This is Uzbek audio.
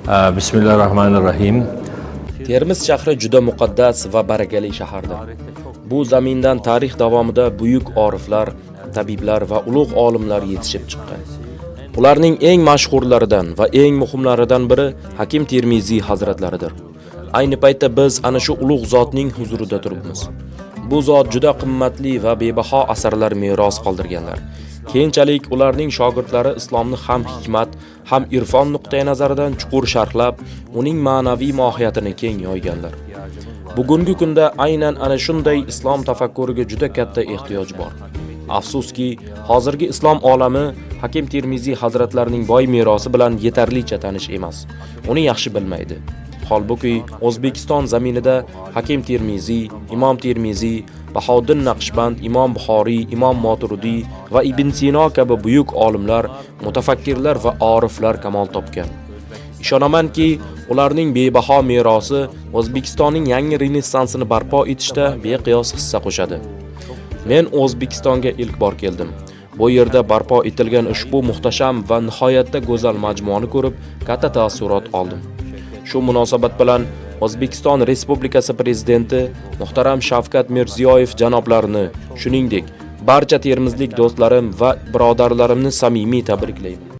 Bismillahirrahmanirrahim. Termiz shahri juda muqaddas va barakali shahardir. Bu zamindan tarix davomida buyuk oriflar, tabiblar va ulug' olimlar yetishib chiqqan. Ularning eng mashhurlaridan va eng muhimlaridan biri Hakim Termiziy hazratlaridir. Ayni paytda biz ana shu ulug' zotning huzurida turibmiz. Bu zot juda qimmatli va bebaho asarlar meros qoldirganlar. Keyinchalik ularning shogirdlari islomni ham hikmat, ham irfon nuqtai nazaridan chuqur sharhlab, uning ma'naviy mohiyatini keng yoyganlar. Bugungi kunda aynan ana shunday islom tafakkuriga juda katta ehtiyoj bor. Afsuski, hozirgi islom olami Hakim Termiziy hazratlarining boy merosi bilan yetarlicha tanish emas. Uni yaxshi bilmaydi. Holbuki O'zbekiston zaminida Hakim Termiziy, Imom Termiziy, Bahoddin Naqshband, Imom Buxoriy, Imom Moturidi va Ibn Sino kabi buyuk olimlar, mutafakkirlar va oriflar kamol topgan. Ishonamanki, ularning bebaho merosi O'zbekistonning yangi renessansini barpo etishda beqiyos hissa qo'shadi. Men O'zbekistonga ilk bor keldim. Bu yerda barpo etilgan ushbu muhtasham va nihoyatda go'zal majmuani ko'rib, katta taassurot oldim. Shu munosabat bilan O'zbekiston Respublikasi prezidenti muhtaram Shavkat Mirziyoyev janoblarini, shuningdek, barcha termizlik do'stlarim va birodarlarimni samimiy tabriklayman.